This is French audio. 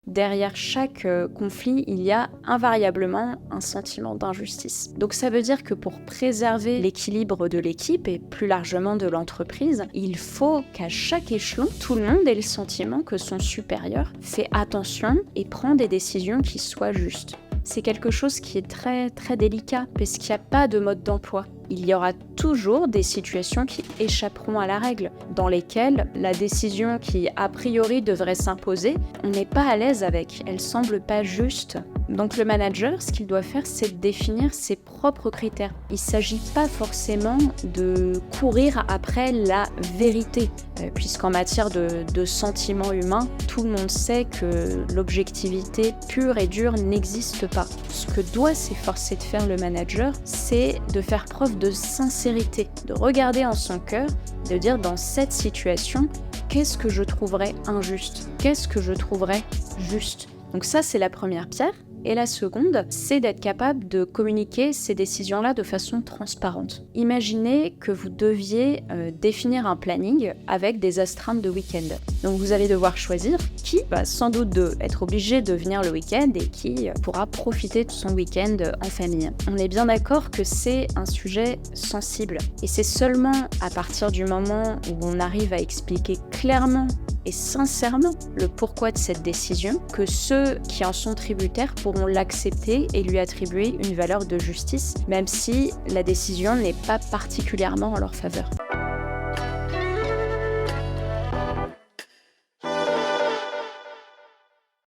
derrière chaque conflit, il y a invariablement un sentiment d'injustice. Donc ça veut dire que pour préserver l'équilibre de l'équipe et plus largement de l'entreprise, il faut qu'à chaque échelon, tout le monde ait le sentiment que son supérieur fait attention et prend des décisions qui soient justes. C'est quelque chose qui est très très délicat parce qu'il n'y a pas de mode d'emploi. Il y aura toujours des situations qui échapperont à la règle, dans lesquelles la décision qui a priori devrait s'imposer, on n'est pas à l'aise avec, elle semble pas juste. Donc le manager, ce qu'il doit faire, c'est de définir ses propres critères. Il ne s'agit pas forcément de courir après la vérité, puisqu'en matière de sentiments humains, tout le monde sait que l'objectivité pure et dure n'existe pas. Ce que doit s'efforcer de faire le manager, c'est de faire preuve de sincérité, de regarder en son cœur, de dire dans cette situation, qu'est-ce que je trouverais injuste? Qu'est-ce que je trouverais juste? Donc ça, c'est la première pierre. Et la seconde, c'est d'être capable de communiquer ces décisions-là de façon transparente. Imaginez que vous deviez définir un planning avec des astreintes de week-end. Donc vous allez devoir choisir qui va sans doute être obligé de venir le week-end et qui pourra profiter de son week-end en famille. On est bien d'accord que c'est un sujet sensible. Et c'est seulement à partir du moment où on arrive à expliquer clairement et sincèrement le pourquoi de cette décision que ceux qui en sont tributaires pourront l'accepter et lui attribuer une valeur de justice, même si la décision n'est pas particulièrement en leur faveur.